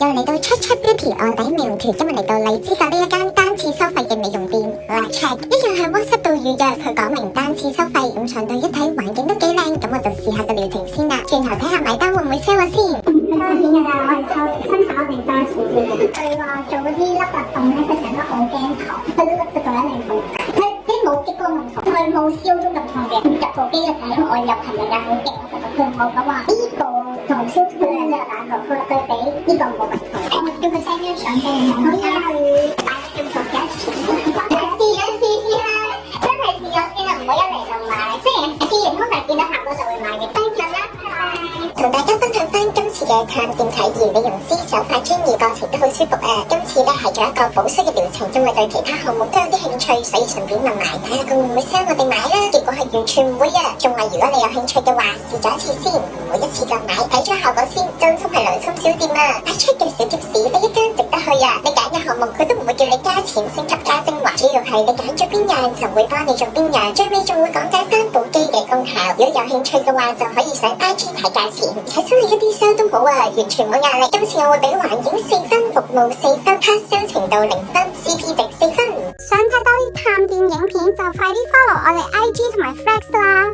又嚟到 Check Beauty 臥底美容團，今日嚟到荔枝角呢一間單次收費嘅美容店 Check， 一樣喺 WhatsApp 度預約，佢講明單次收費，咁上到一睇環境都幾靚，咁我就試下個療程先啦，轉頭睇下埋單會唔會 sell 我先。當然㗎啦，我係抽新考定揸錢先。佢話做嗰啲凹凸洞咧，佢成日都好驚痛，佢都覺得你痛。佢即係冇激光咁痛，佢冇燒都咁痛嘅。入部機嘅時候，因為我有朋友又好勁，我就佢冇講話呢部同燒佢兩隻打過，佢話對比呢個冇咁痛。我叫佢 send 張相俾你，好呀，買咗做幾多錢？試啦，真係試咗先啦，唔好一嚟就買。即係試完通常見到效果就會買嘅。Thank you 啦，拜拜。同大家分享翻今次嘅探店體驗，美容師手法專業，過程都好舒服啊！今次咧係做一個補須嘅療程，因為對其他項目都有啲興趣，所以順便問埋睇下佢會唔會 sell 我哋買啦。結果係完全唔會啊！仲話如果你有興趣嘅話，試咗一次先，唔會一次過買，睇咗效果先，真心係良心小店啊！帶出嘅小貼士，呢一間值得去啊！你揀嘅項目佢都唔會叫你加錢升級加精華，主要係你揀咗邊樣就會幫你做邊樣，最尾仲會講解翻部機嘅功效。如果有興趣嘅話，就可以上 IG 睇價錢，而且真係一啲 sell 都冇啊，完全冇壓力。今次我會俾環境4分，服務4分，hard sell 程度0分，CP 值4分。想睇多啲探店影片就快啲 follow 我哋 IG 同埋 Flex 啦！